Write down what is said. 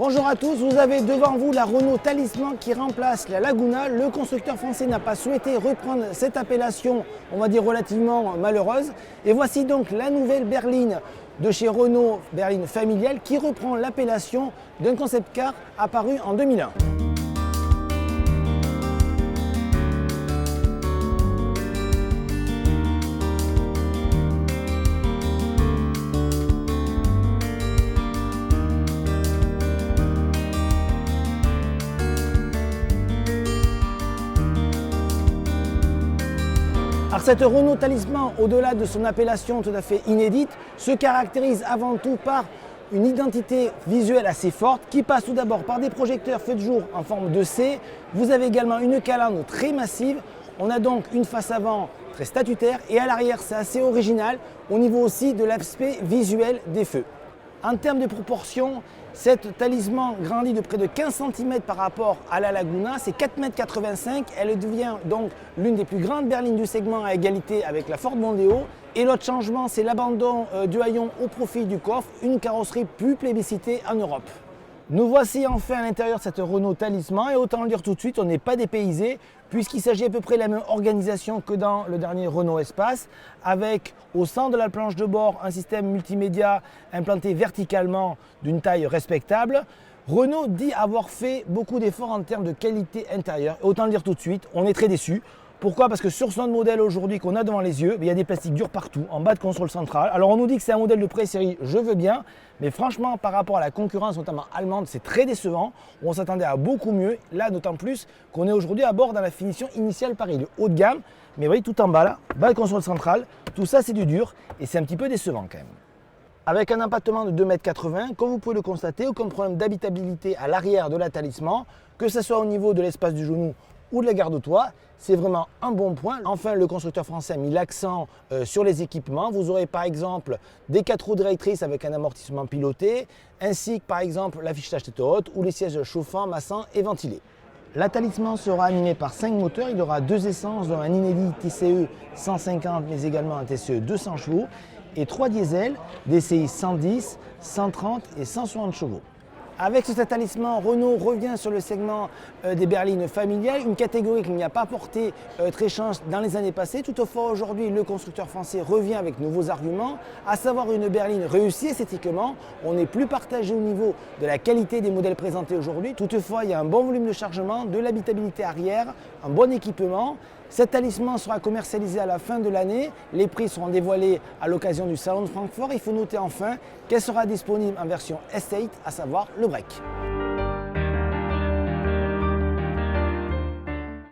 Bonjour à tous, vous avez devant vous la Renault Talisman qui remplace la Laguna. Le constructeur français n'a pas souhaité reprendre cette appellation, on va dire relativement malheureuse. Et voici donc la nouvelle berline de chez Renault, berline familiale, qui reprend l'appellation d'un concept car apparu en 2001. Alors cette Renault Talisman, au-delà de son appellation tout à fait inédite, se caractérise avant tout par une identité visuelle assez forte qui passe tout d'abord par des projecteurs feux de jour en forme de C. Vous avez également une calandre très massive. On a donc une face avant très statutaire et à l'arrière c'est assez original au niveau aussi de l'aspect visuel des feux. En termes de proportions, cette Talisman grandit de près de 15 cm par rapport à la Laguna, c'est 4,85 m. Elle devient donc l'une des plus grandes berlines du segment à égalité avec la Ford Mondeo. Et l'autre changement, c'est l'abandon du haillon au profit du coffre, une carrosserie plus plébiscitée en Europe. Nous voici enfin à l'intérieur de cette Renault Talisman et autant le dire tout de suite, on n'est pas dépaysé puisqu'il s'agit à peu près de la même organisation que dans le dernier Renault Espace avec au centre de la planche de bord un système multimédia implanté verticalement d'une taille respectable. Renault dit avoir fait beaucoup d'efforts en termes de qualité intérieure et autant le dire tout de suite, on est très déçus. Pourquoi? Parce que sur son modèle aujourd'hui qu'on a devant les yeux, il y a des plastiques durs partout, en bas de console centrale. Alors on nous dit que c'est un modèle de pré-série, je veux bien, mais franchement par rapport à la concurrence, notamment allemande, c'est très décevant. On s'attendait à beaucoup mieux, là d'autant plus qu'on est aujourd'hui à bord dans la finition initiale Paris, le haut de gamme. Mais vous voyez tout en bas là, bas de console centrale, tout ça c'est du dur et c'est un petit peu décevant quand même. Avec un empattement de 2,80 m, comme vous pouvez le constater, aucun problème d'habitabilité à l'arrière de la Talisman, que ce soit au niveau de l'espace du genou ou de la garde-toit, c'est vraiment un bon point. Enfin, le constructeur français a mis l'accent sur les équipements. Vous aurez par exemple des 4 roues directrices avec un amortissement piloté, ainsi que par exemple l'affichage tête haute ou les sièges chauffants, massants et ventilés. La Talisman sera animée par 5 moteurs. Il y aura 2 essences, dont un inédit TCE 150, mais également un TCE 200 chevaux, et 3 diesels, DCI 110, 130 et 160 chevaux. Avec ce Talisman, Renault revient sur le segment des berlines familiales, une catégorie qu'il n'y a pas portée très chance dans les années passées. Toutefois, aujourd'hui, le constructeur français revient avec de nouveaux arguments, à savoir une berline réussie esthétiquement. On est plus partagé au niveau de la qualité des modèles présentés aujourd'hui. Toutefois, il y a un bon volume de chargement, de l'habitabilité arrière, un bon équipement. Cet Talisman sera commercialisé à la fin de l'année. Les prix seront dévoilés à l'occasion du Salon de Francfort. Il faut noter enfin qu'elle sera disponible en version Estate, à savoir le break.